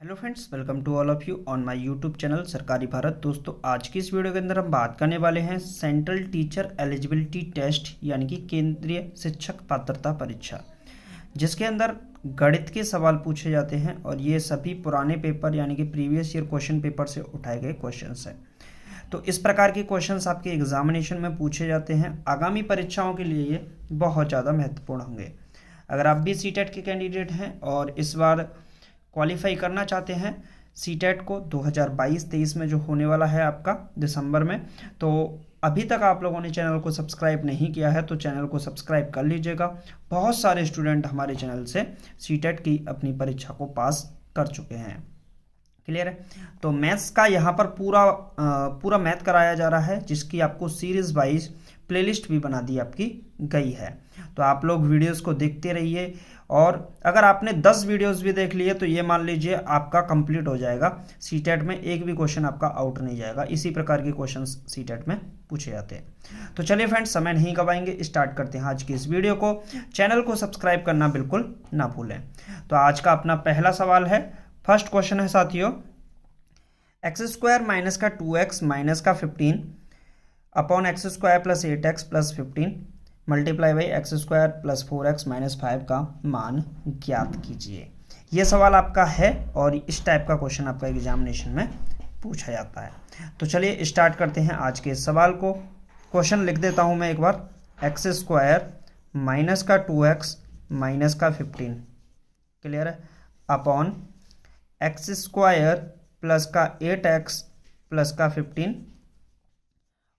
Hello friends, welcome to all of you on my YouTube channel सरकारी भारत। दोस्तों, आज की इस वीडियो के अंदर हम बात करने वाले हैं सेंट्रल टीचर एलिजिबिलिटी टेस्ट यानी कि केंद्रीय शिक्षक पात्रता परीक्षा, जिसके अंदर गणित के सवाल पूछे जाते हैं और ये सभी पुराने पेपर यानी कि प्रीवियस ईयर क्वेश्चन पेपर से उठाए गए क्वेश्चंस हैं। तो इस प्रकार के क्वेश्चंस आपके एग्जामिनेशन में पूछे जाते हैं। आगामी परीक्षाओं के लिए ये बहुत ज़्यादा महत्वपूर्ण होंगे। अगर आप भी सीटेट के कैंडिडेट हैं और इस बार क्वालिफाई करना चाहते हैं सीटेट को 2022-23 में जो होने वाला है आपका दिसंबर में, तो अभी तक आप लोगों ने चैनल को सब्सक्राइब नहीं किया है तो चैनल को सब्सक्राइब कर लीजिएगा। बहुत सारे स्टूडेंट हमारे चैनल से सीटेट की अपनी परीक्षा को पास कर चुके हैं। क्लियर है? तो मैथ्स का यहाँ पर पूरा मैथ कराया जा रहा है, जिसकी आपको सीरीज वाइज प्लेलिस्ट भी बना दी आपकी गई है। तो आप लोग वीडियोस को देखते रहिए और अगर आपने 10 वीडियोस भी देख लिए तो ये मान लीजिए आपका कंप्लीट हो जाएगा। सीटेट में एक भी क्वेश्चन आपका आउट नहीं जाएगा। इसी प्रकार के क्वेश्चंस सीटेट में पूछे जाते हैं। तो चलिए फ्रेंड्स, समय नहीं गवाएंगे, स्टार्ट करते हैं आज की इस वीडियो को। चैनल को सब्सक्राइब करना बिल्कुल ना भूलें। तो आज का अपना पहला सवाल है, फर्स्ट क्वेश्चन है साथियों, x² माइनस का 2x माइनस का 15 upon x² plus 8x plus 15 multiply by x² plus 4x minus 5 का मान ज्ञात कीजिए। ये सवाल आपका है और इस टाइप का क्वेश्चन आपका एग्जामिनेशन में पूछा जाता है। तो चलिए स्टार्ट करते हैं आज के इस सवाल को। क्वेश्चन लिख देता हूँ मैं एक बार, x² माइनस का 2x माइनस का 15, क्लियर है, अपॉन x² प्लस का 8x प्लस का 15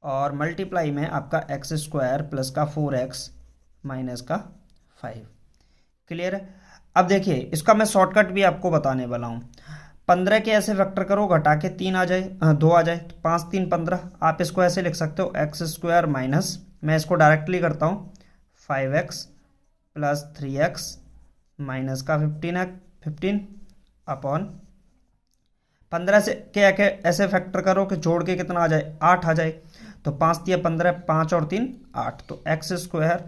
और मल्टीप्लाई में आपका x² प्लस का 4x माइनस का 5। क्लियर है? अब देखिए, इसका मैं शॉर्टकट भी आपको बताने वाला हूँ। 15 के ऐसे फैक्टर करो, घटा के 3 आ जाए, 2 आ जाए, तो 5 3 15। आप इसको ऐसे लिख सकते हो, x² माइनस, मैं इसको डायरेक्टली करता हूँ, 5x प्लस 3x माइनस का 15 अपॉन 15 से क्या ऐसे फैक्टर करो कि जोड़ के कितना आ जाए, 8 आ जाए। तो 5 दिया 15, 5 और 3 8, तो x²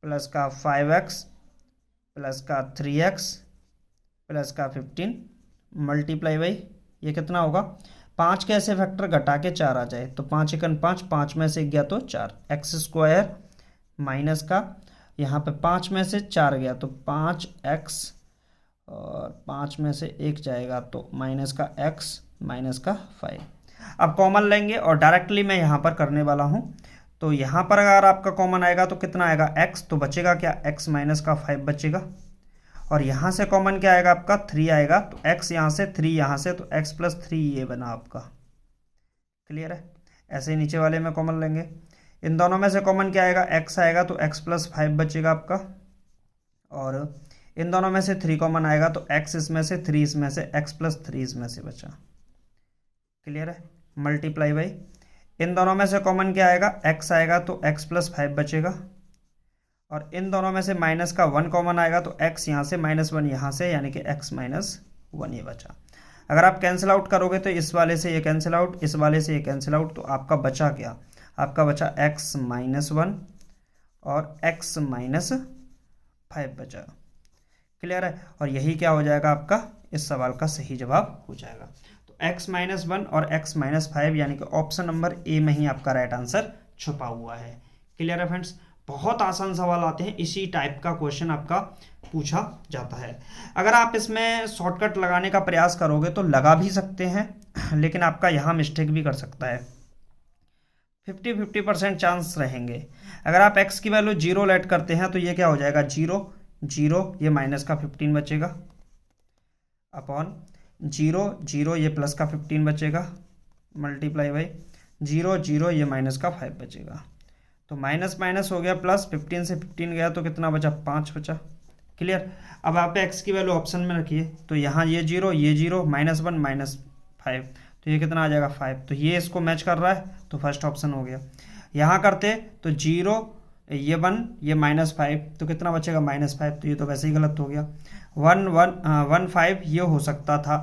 प्लस का 5x प्लस का 3x प्लस का 15 मल्टीप्लाई बाई ये कितना होगा, 5 के ऐसे फैक्टर घटा के 4 आ जाए, तो 5 एकन 5, 5 में से गया तो 4, x² माइनस का यहाँ पे 5 में से 4 गया तो 5x और 5 में से 1 जाएगा तो माइनस का x माइनस का 5। अब कॉमन लेंगे और डायरेक्टली मैं यहाँ पर करने वाला हूँ। तो यहाँ पर अगर आपका कॉमन आएगा तो कितना आएगा, x, तो बचेगा क्या, x माइनस का 5 बचेगा। और यहाँ से कॉमन क्या आएगा आपका, 3 आएगा, तो x यहाँ से 3 यहाँ से, तो x प्लस 3 ये बना आपका। क्लियर है? ऐसे ही नीचे वाले में कॉमन लेंगे, इन दोनों में से कॉमन क्या आएगा, x आएगा तो x प्लस 5 बचेगा आपका, और इन दोनों में से 3 कॉमन आएगा तो x इसमें से, 3 इसमें से, x प्लस 3 इसमें से बचा। क्लियर है? मल्टीप्लाई बाई इन दोनों में से कॉमन क्या आएगा, x आएगा तो x प्लस 5 बचेगा, और इन दोनों में से माइनस का 1 कॉमन आएगा तो x यहाँ से माइनस 1 यहाँ से, यानी कि x माइनस 1 ये बचा। अगर आप कैंसिल आउट करोगे तो इस वाले से ये कैंसिल आउट, इस वाले से ये कैंसिल आउट, तो आपका बचा क्या, आपका बचा x माइनस 1 और x माइनस 5 बचा। क्लियर है? और यही क्या हो जाएगा, आपका इस सवाल का सही जवाब हो जाएगा। तो x माइनस 1 और x माइनस 5 यानी कि ऑप्शन नंबर ए में ही आपका राइट आंसर छुपा हुआ है। क्लियर है फ्रेंड्स? बहुत आसान सवाल आते हैं, इसी टाइप का क्वेश्चन आपका पूछा जाता है। अगर आप इसमें शॉर्टकट लगाने का प्रयास करोगे तो लगा भी सकते हैं, लेकिन आपका यहाँ मिस्टेक भी कर सकता है। 50-50% चांस रहेंगे। अगर आप x की वैल्यू 0 लेट करते हैं तो ये क्या हो जाएगा, 0 0, ये माइनस का 15 बचेगा, अपॉन 0 0, ये प्लस का 15 बचेगा, मल्टीप्लाई बाई 0 0, ये माइनस का 5 बचेगा। तो माइनस माइनस हो गया प्लस, 15 से 15 गया तो कितना बचा, 5 बचा। क्लियर? अब आप x की वैल्यू ऑप्शन में रखिए, तो यहाँ ये 0 माइनस 1 माइनस 5, तो ये कितना आ जाएगा, 5। तो ये इसको मैच कर रहा है तो फर्स्ट ऑप्शन हो गया। यहाँ करते तो 0 ये 1 ये माइनस 5, तो कितना बचेगा, माइनस 5, तो ये तो वैसे ही गलत हो गया। 1 5 ये हो सकता था,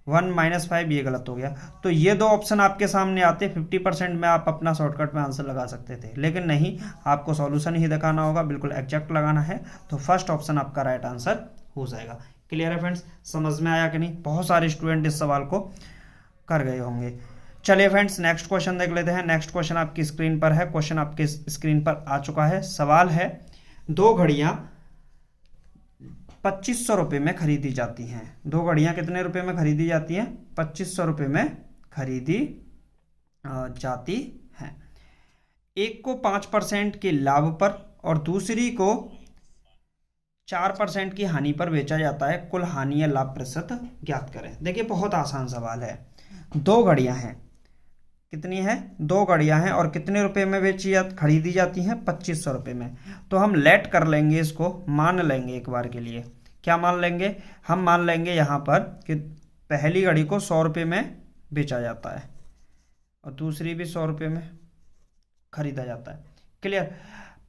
1 माइनस 5 ये गलत हो गया। तो ये दो ऑप्शन आपके सामने आते, 50% में आप अपना शॉर्टकट में आंसर लगा सकते थे, लेकिन नहीं, आपको सॉल्यूशन ही दिखाना होगा, बिल्कुल एग्जैक्ट लगाना है। तो फर्स्ट ऑप्शन आपका राइट आंसर हो जाएगा। क्लियर है फ्रेंड्स, समझ में आया कि नहीं? बहुत सारे स्टूडेंट इस सवाल को कर गए होंगे। चलिए फ्रेंड्स नेक्स्ट क्वेश्चन देख लेते हैं। नेक्स्ट क्वेश्चन आपकी स्क्रीन पर है, क्वेश्चन आपके स्क्रीन पर आ चुका है। सवाल है, दो घड़ियां 2500 रुपये में खरीदी जाती हैं। दो घड़ियां कितने रुपए में खरीदी जाती हैं? 2500 रुपये में खरीदी जाती हैं। एक को 5% के लाभ पर और दूसरी को 4% की हानि पर बेचा जाता है। कुल हानि या लाभ प्रतिशत ज्ञात करें। देखिए बहुत आसान सवाल है। दो घड़ियां हैं, कितनी है? दो घड़ियां हैं और कितने रुपए में खरीदी जाती हैं? 2500 रुपये में। तो हम लेट कर लेंगे, इसको मान लेंगे एक बार के लिए। क्या मान लेंगे? हम मान लेंगे यहाँ पर कि पहली घड़ी को 100 रुपये में बेचा जाता है और दूसरी भी 100 रुपये में खरीदा जाता है। क्लियर?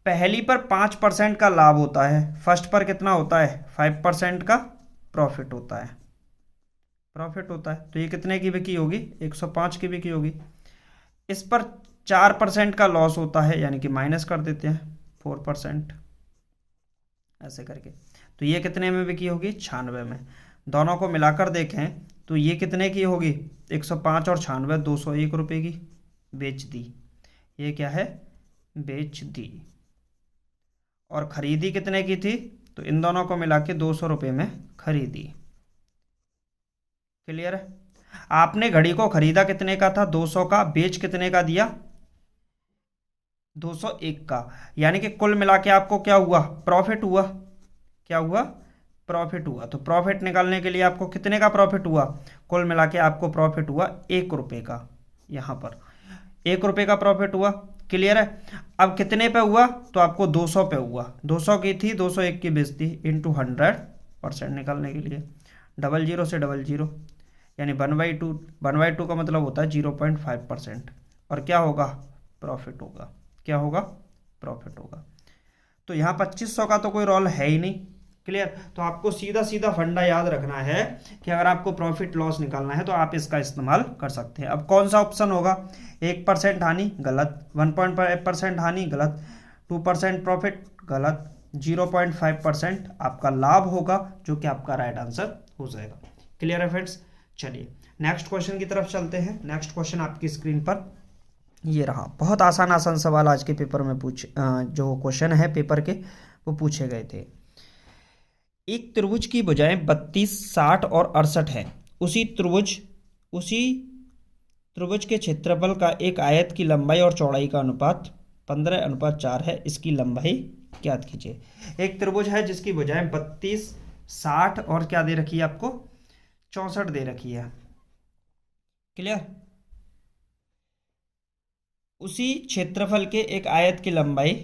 पहली पर 5% का लाभ होता है, फर्स्ट पर कितना होता है? 5% का प्रॉफिट होता है, तो ये कितने की बिकी होगी? 105 की बिकी होगी। इस पर 4% का लॉस होता है, यानी कि माइनस कर देते हैं 4% ऐसे करके। तो ये कितने में बिकी होगी? 96 में। दोनों को मिलाकर देखें तो ये कितने की होगी? 105 और 96, 201 रुपये की बेच दी। ये क्या है? बेच दी। और खरीदी कितने की थी? तो इन दोनों को मिला के 200 रुपये में खरीदी। क्लियर है? आपने घड़ी को खरीदा कितने का था? 200 का। बेच कितने का दिया? 201 का। यानी कि कुल मिला के आपको क्या हुआ? प्रॉफिट हुआ। क्या हुआ? प्रॉफिट हुआ। तो प्रॉफिट निकालने के लिए आपको कितने का प्रॉफिट हुआ? कुल मिला के आपको प्रॉफिट हुआ 1 रुपये का। यहाँ पर 1 रुपये का प्रॉफिट हुआ। क्लियर है? अब कितने पे हुआ? तो आपको 200 पे हुआ। 200 की थी, 201 की बेच दी, इंटू 100% निकालने के लिए 00 से 00, यानी 1/2। 1/2 का मतलब होता है 0.5%। और क्या होगा? प्रॉफिट होगा। क्या होगा? प्रॉफिट होगा। तो यहाँ 2500 का तो कोई रोल है ही नहीं। क्लियर? तो आपको सीधा सीधा फंडा याद रखना है कि अगर आपको प्रॉफिट लॉस निकालना है तो आप इसका इस्तेमाल कर सकते हैं। अब कौन सा ऑप्शन होगा? 1% हानि, गलत। 1.5% हानि, गलत। 2% प्रॉफिट, गलत। 0.5% आपका लाभ होगा, जो कि आपका राइट आंसर हो जाएगा। क्लियर है फ्रेंड्स? चलिए नेक्स्ट क्वेश्चन की तरफ चलते हैं। नेक्स्ट क्वेश्चन आपकी स्क्रीन पर ये रहा। बहुत आसान सवाल आज के पेपर में जो क्वेश्चन है पेपर के, वो पूछे गए थे। एक त्रिभुज की भुजाएं 32, 60 और 68 है। उसी त्रिभुज के क्षेत्रफल का एक आयत की लंबाई और चौड़ाई का अनुपात 15:4 है। इसकी लंबाई ज्ञात कीजिए। एक त्रिभुज है जिसकी भुजाएं 32, 60 और क्या दे रखी है आपको? 64 दे रखी है। क्लियर? उसी क्षेत्रफल के एक आयत की लंबाई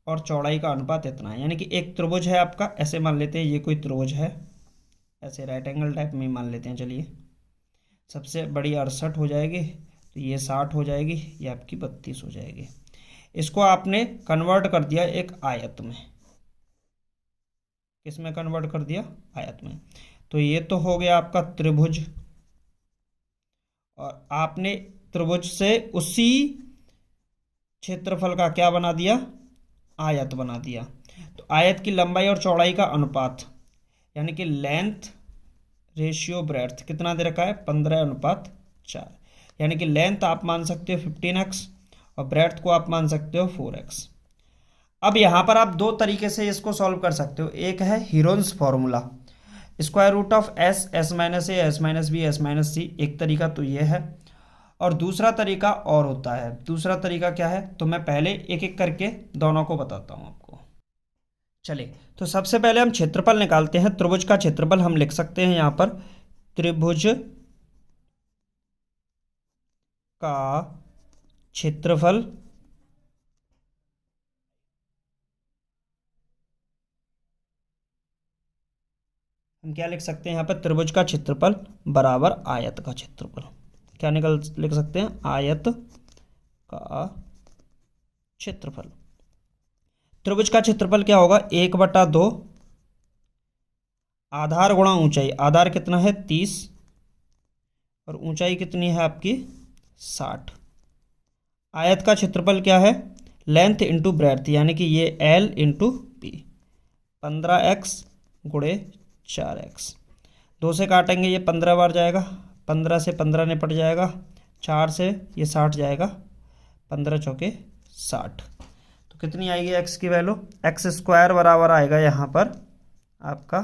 और चौड़ाई का अनुपात इतना है। यानी कि एक त्रिभुज है आपका, ऐसे मान लेते हैं ये कोई त्रिभुज है, ऐसे राइट एंगल टाइप में मान लेते हैं। चलिए, सबसे बड़ी 68 हो जाएगी, तो ये 60 हो जाएगी, ये आपकी 32 हो जाएगी। इसको आपने कन्वर्ट कर दिया एक आयत में। किस में कन्वर्ट कर दिया? आयत में। तो ये तो हो गया आपका त्रिभुज, और आपने त्रिभुज से उसी क्षेत्रफल का क्या बना दिया? आयत बना दिया। तो आयत की लंबाई और चौड़ाई का अनुपात, यानी कि लेंथ रेशियो ब्रेड्थ कितना दे रखा है? 15:4। यानी कि लेंथ आप मान सकते हो 15x और ब्रेड्थ को आप मान सकते हो 4x। अब यहाँ पर आप दो तरीके से इसको सॉल्व कर सकते हो। एक है Heron's formula, square root of s, s minus a, s minus b, s minus c। एक तरीका तो ये है, और दूसरा तरीका और होता है। दूसरा तरीका क्या है? तो मैं पहले एक एक करके दोनों को बताता हूँ आपको। चलिए, तो सबसे पहले हम क्षेत्रफल निकालते हैं। त्रिभुज का क्षेत्रफल हम लिख सकते हैं यहाँ पर, त्रिभुज का क्षेत्रफल हम क्या लिख सकते हैं यहाँ पर? त्रिभुज का क्षेत्रफल बराबर आयत का क्षेत्रफल। क्या लिख सकते हैं? आयत का क्षेत्रफल। त्रिभुज का क्षेत्रफल क्या होगा? 1/2 आधार गुणा ऊंचाई। आधार कितना है? 30, और ऊंचाई कितनी है आपकी? 60। आयत का क्षेत्रफल क्या है? लेंथ इंटू ब्रेड्थ, यानी कि ये L इंटू P। 15x गुणे 4x। 2 से काटेंगे ये 15 बार जाएगा, 15 से 15 निपट जाएगा, 4 से ये 60 जाएगा, 15 चौके 60। तो कितनी आएगी x की वैल्यू? एक्स स्क्वायर बराबर आएगा यहाँ पर आपका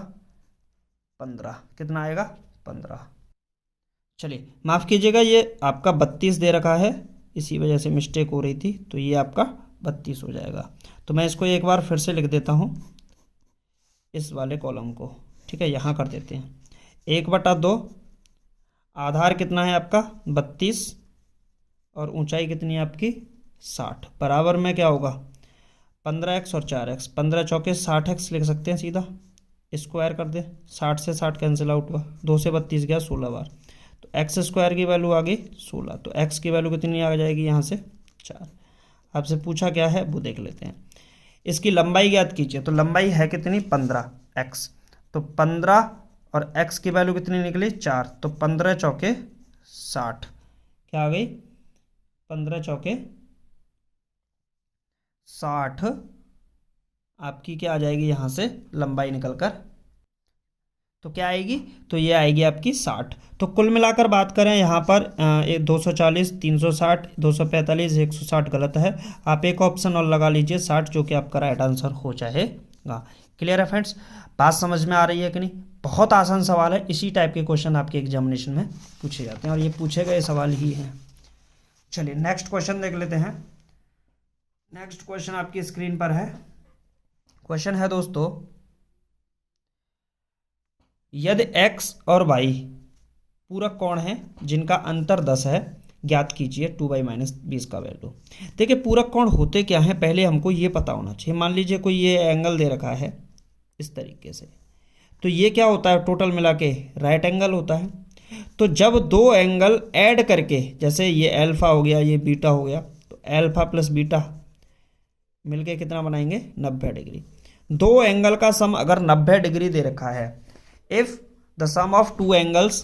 15। कितना आएगा? 15। चलिए माफ़ कीजिएगा, ये आपका 32 दे रखा है, इसी वजह से मिस्टेक हो रही थी, तो ये आपका 32 हो जाएगा। तो मैं इसको एक बार फिर से लिख देता हूँ, इस वाले कॉलम को, ठीक है, यहाँ कर देते हैं। 1/2, आधार कितना है आपका 32 और ऊंचाई कितनी है आपकी 60, बराबर में क्या होगा 15x और 4x, 15 चौके 60x लिख सकते हैं सीधा, स्क्वायर कर दे, 60 से 60 कैंसिल आउट हुआ, 2 से 32 गया 16 बार, तो एक्स स्क्वायर की वैल्यू आ गई 16। तो एक्स की वैल्यू कितनी आ जाएगी यहाँ से 4। आपसे पूछा क्या है वो देख लेते हैं। इसकी लंबाई ज्ञात कीजिए, तो लंबाई है कितनी 15x, तो 15 और x की वैल्यू कितनी निकली 4, तो 15 चौके 60 क्या आ गई 15 चौके 60 आपकी क्या आ जाएगी यहाँ से लंबाई निकल कर, तो क्या आएगी, तो ये आएगी आपकी 60। तो कुल मिलाकर बात करें यहाँ पर 240, 360, 245, 160 गलत है, आप एक ऑप्शन और लगा लीजिए 60, जो कि आपका राइट आंसर हो जाएगा। क्लियर है फ्रेंड्स? बात समझ में आ रही है कि नहीं? बहुत आसान सवाल है, इसी टाइप के क्वेश्चन आपके एग्जामिनेशन में पूछे जाते हैं और ये पूछे गए सवाल ही हैं। चलिए नेक्स्ट क्वेश्चन देख लेते हैं। नेक्स्ट क्वेश्चन आपकी स्क्रीन पर है। क्वेश्चन है दोस्तों, यदि x और y पूरक कोण है जिनका अंतर 10 है, ज्ञात कीजिए 2y-20 का वैल्यू। देखिए पूरक कोण होते क्या हैं, पहले हमको ये पता होना चाहिए। मान लीजिए कोई ये एंगल दे रखा है इस तरीके से, तो ये क्या होता है टोटल मिला के राइट एंगल होता है। तो जब दो एंगल ऐड करके, जैसे ये अल्फा हो गया ये बीटा हो गया, तो अल्फा प्लस बीटा मिलके कितना बनाएंगे 90 डिग्री। दो एंगल का सम अगर 90 डिग्री दे रखा है, if the sum of two angles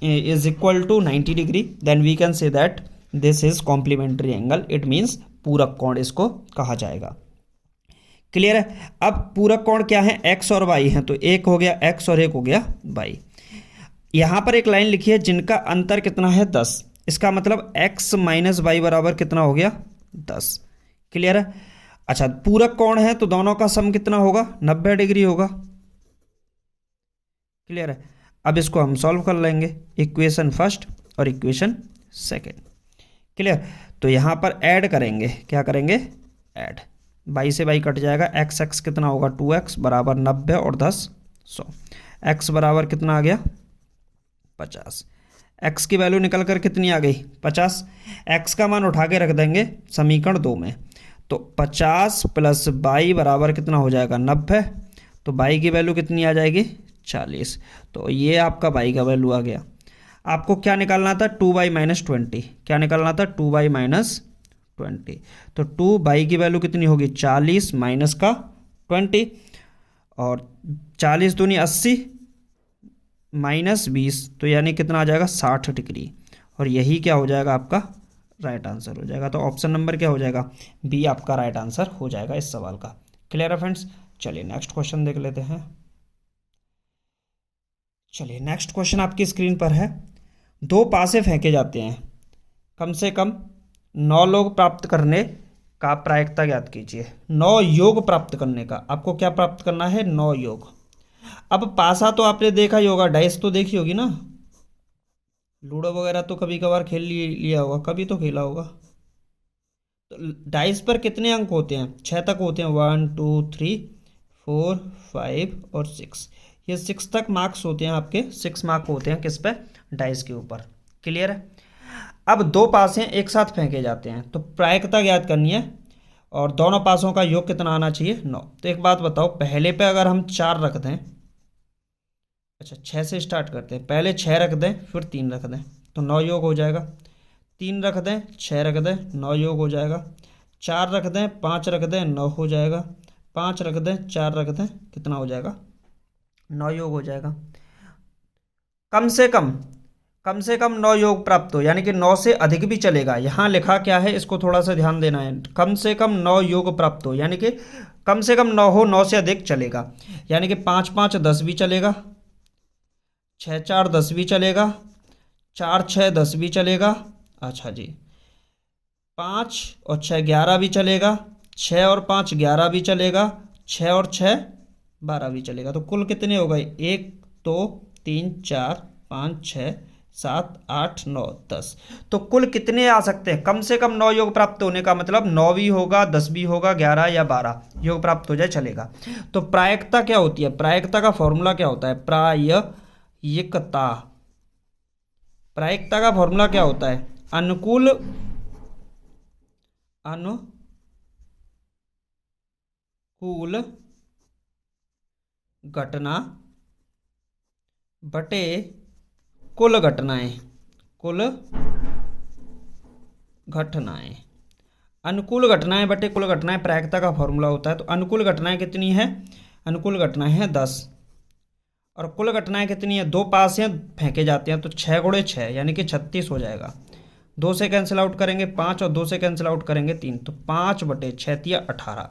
is equal to 90 degree, then we can say that this is complementary angle, it means पूरक कोण इसको कहा जाएगा। क्लियर है? अब पूरक कोण क्या है, x और y है, तो एक हो गया x और एक हो गया y। यहां पर एक लाइन लिखी है जिनका अंतर कितना है 10, इसका मतलब x माइनस वाई बराबर कितना हो गया 10। क्लियर है? अच्छा पूरक कोण है तो दोनों का सम कितना होगा 90 डिग्री होगा। क्लियर है? अब इसको हम सॉल्व कर लेंगे, इक्वेशन फर्स्ट और इक्वेशन सेकंड। क्लियर? तो यहाँ पर ऐड करेंगे, क्या करेंगे ऐड, बाई से बाई कट जाएगा, एक्स एक्स कितना होगा 2x बराबर 90 और 10 100, x बराबर कितना आ गया 50। x की वैल्यू निकल कर कितनी आ गई 50। x का मान उठा के रख देंगे समीकरण 2 में, तो 50 प्लस बाई बराबर कितना हो जाएगा 90, तो बाई की वैल्यू कितनी आ जाएगी 40। तो ये आपका बाई का वैल्यू आ गया। आपको क्या निकालना था 2y-20, क्या निकालना था 2y-20, तो 2y की वैल्यू कितनी होगी 40 माइनस का 20, और 40 दूनी 80 माइनस 20, तो यानी कितना आ जाएगा 60 डिग्री, और यही क्या हो जाएगा आपका राइट आंसर हो जाएगा। तो ऑप्शन नंबर क्या हो जाएगा बी आपका राइट आंसर हो जाएगा इस सवाल का। क्लियर है फ्रेंड्स? चलिए नेक्स्ट क्वेश्चन देख लेते हैं। चलिए नेक्स्ट क्वेश्चन आपकी स्क्रीन पर है। दो पासे फेंके जाते हैं, कम से कम 9 योग प्राप्त करने का प्रायिकता ज्ञात कीजिए। 9 योग प्राप्त करने का, आपको क्या प्राप्त करना है 9 योग। अब पासा तो आपने देखा ही होगा, डाइस तो देखी होगी ना, लूडो वगैरह तो कभी कभार खेल लिया होगा, कभी तो खेला होगा। तो डाइस पर कितने अंक होते हैं 6 तक होते हैं, 1 2 3 4 5 और 6, ये 6 तक मार्क्स होते हैं आपके, 6 मार्क होते हैं किस पे डाइस के ऊपर। क्लियर है? अब दो पासे एक साथ फेंके जाते हैं, तो प्रायिकता ज्ञात करनी है, और दोनों पासों का योग कितना आना चाहिए 9। तो एक बात बताओ, पहले पे अगर हम 4 रख दें, अच्छा 6 से स्टार्ट करते हैं, पहले 6 रख दें फिर 3 रख दें, तो 9 योग हो जाएगा। 3 रख दें 6 रख दें 9 योग हो जाएगा। 4 रख दें 5 रख दें 9 हो जाएगा। 5 रख दें 4 रख दें कितना हो जाएगा 9 योग हो जाएगा। कम से कम 9 योग प्राप्त हो, यानी कि 9 से अधिक भी चलेगा। यहाँ लिखा क्या है इसको थोड़ा सा ध्यान देना है, कम से कम 9 योग प्राप्त हो, यानी कि कम से कम 9 हो, 9 से अधिक चलेगा, यानी कि 5 5 10 भी चलेगा, छः चार 10 भी चलेगा, 4 6 10 भी चलेगा। अच्छा जी, 5 और 6 11 भी चलेगा, 6 और 5 11 भी चलेगा, 6 और 6 12 भी चलेगा। तो कुल कितने हो गए? 1 2 3 4 5 6 7 8 9 10। तो कुल कितने आ सकते हैं? कम से कम 9 योग प्राप्त होने का मतलब 9 भी होगा, 10 भी होगा, 11 या 12 योग प्राप्त हो जाए चलेगा। तो प्रायिकता क्या होती है? प्रायिकता का फॉर्मूला क्या होता है? प्रायिकता, प्रायिकता का फॉर्मूला क्या होता है? अनुकूल घटना बटे कुल घटनाएं, कुल घटनाएं। अनुकूल घटनाएं बटे कुल घटनाएं प्रायिकता का फॉर्मूला होता है। तो अनुकूल घटनाएं कितनी है? अनुकूल घटनाएं हैं 10 और कुल घटनाएं कितनी है? 2 पास हैं फेंके जाते हैं तो 6 × 6 यानी कि 36 हो जाएगा। 2 से कैंसिल आउट करेंगे 5 और 2 से कैंसिल आउट करेंगे 3, तो 5/6 18।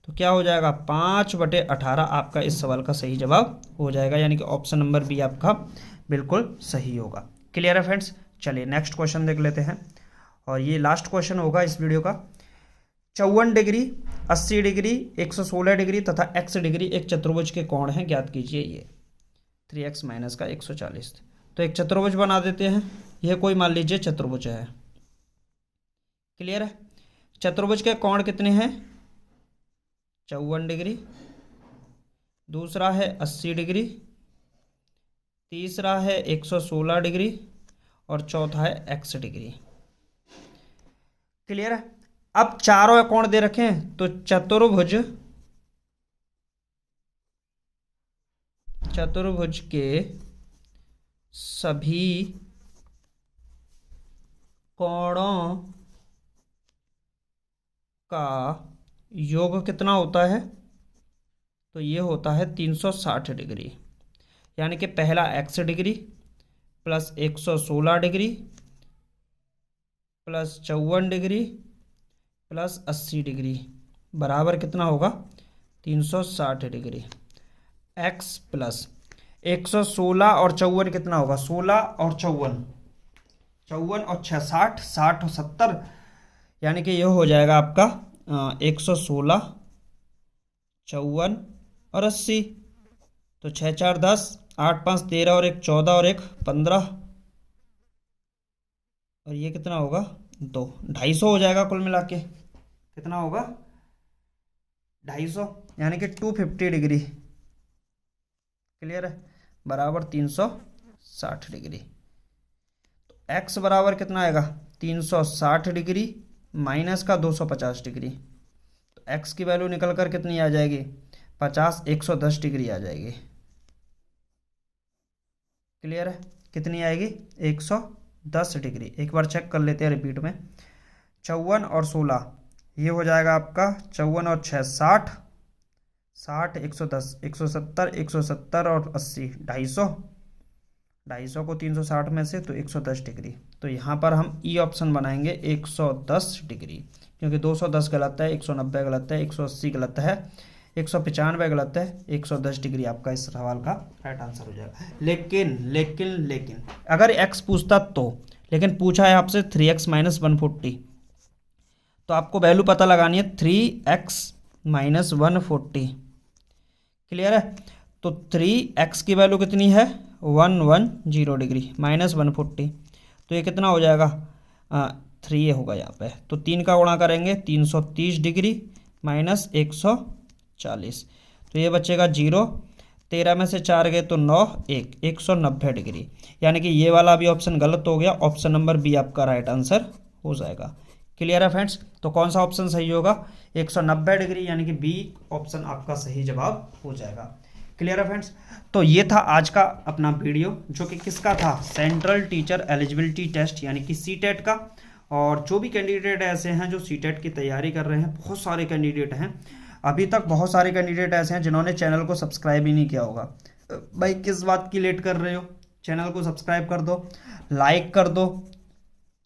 तो क्या हो जाएगा? 5/18 आपका इस सवाल का सही जवाब हो जाएगा, यानी कि ऑप्शन नंबर बी आपका बिल्कुल सही होगा। क्लियर है फ्रेंड्स? चलिए नेक्स्ट क्वेश्चन देख लेते हैं और ये लास्ट क्वेश्चन होगा इस वीडियो का। 54 डिग्री, 80 डिग्री, 116 डिग्री तथा x डिग्री एक चतुर्भुज के कोण हैं, ज्ञात कीजिए ये। 3x माइनस का 140। तो एक चतुर्भुज बना देते हैं। यह कोई मान लीजिए चतुर्भुज है। क्लियर है? चतुर्भुज के कोण कितने हैं? 54 डिग्री, दूसरा है 80 डिग्री, तीसरा है 116 डिग्री और चौथा है x डिग्री। क्लियर है? अब चारों कोण दे रखे हैं तो चतुर्भुज के सभी कोणों का योग कितना होता है? तो ये होता है 360 डिग्री, यानी कि पहला x degree plus 116 degree plus 54 degree plus 80 degree बराबर कितना होगा? 360 डिग्री। x प्लस 116 और 54 कितना होगा? 16 और 54, 54 और 6 60, 60 और 70, यानी कि यह हो जाएगा आपका 116, 54 और 80। तो 6 4 10, 8 5 13 और 1 14 और 1 15 और ये कितना होगा? 2, 250 हो जाएगा कुल मिला के। कितना होगा? 250, यानी कि 250 डिग्री। क्लियर है? बराबर 360 डिग्री। तो x बराबर कितना आएगा? 360 डिग्री माइनस का 250 डिग्री। तो x की वैल्यू निकल कर कितनी आ जाएगी? 50, 110 डिग्री आ जाएगी। क्लियर है? कितनी आएगी? 110 डिग्री। एक बार चेक कर लेते हैं रिपीट में। 54 और 16 ये हो जाएगा आपका 54 और 6 60, 60 110 170, 170 और 80 250, 250 को 360 में से तो 110 डिग्री। तो यहाँ पर हम ई ऑप्शन बनाएंगे 110 डिग्री, क्योंकि 210 गलत है, 190 गलत है, 180 गलत है, 195 गलत है, 110 डिग्री आपका इस सवाल का राइट आंसर हो जाएगा। लेकिन अगर x पूछता तो, लेकिन पूछा है आपसे 3x माइनस 140, तो आपको वैल्यू पता लगानी है 3x माइनस 140। क्लियर है? तो 3x की वैल्यू कितनी है? 110 डिग्री माइनस 140, तो ये कितना हो जाएगा? 3 होगा यहाँ पे। तो 3 का गुणा करेंगे 330 डिग्री माइनस 140, तो ये बचेगा 0। 13 में से 4 गए तो 9, 1 190 डिग्री, यानी कि ये वाला भी ऑप्शन गलत हो गया। ऑप्शन नंबर बी आपका राइट आंसर हो जाएगा। क्लियर है फ्रेंड्स? तो कौन सा ऑप्शन सही होगा? 190 डिग्री, यानी कि बी ऑप्शन आपका सही जवाब हो जाएगा। क्लियर है फ्रेंड्स? तो ये था आज का अपना वीडियो, जो कि किसका था? सेंट्रल टीचर एलिजिबिलिटी टेस्ट, यानी कि सीटेट का। और जो भी कैंडिडेट ऐसे हैं जो सीटेट की तैयारी कर रहे हैं, बहुत सारे कैंडिडेट हैं, अभी तक बहुत सारे कैंडिडेट ऐसे हैं जिन्होंने चैनल को सब्सक्राइब ही नहीं किया होगा। भाई किस बात की लेट कर रहे हो? चैनल को सब्सक्राइब कर दो, लाइक कर दो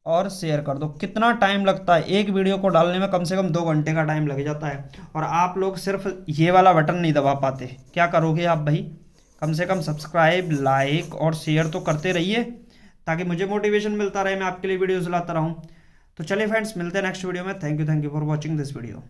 और शेयर कर दो। कितना टाइम लगता है एक वीडियो को डालने में? कम से कम 2 घंटे का टाइम लग जाता है, और आप लोग सिर्फ ये वाला बटन नहीं दबा पाते। क्या करोगे आप भाई? कम से कम सब्सक्राइब, लाइक और शेयर तो करते रहिए ताकि मुझे मोटिवेशन मिलता रहे, मैं आपके लिए वीडियोज़ लाता रहूँ। तो चलिए फ्रेंड्स, मिलते हैं नेक्स्ट वीडियो में। Thank you for watching this video.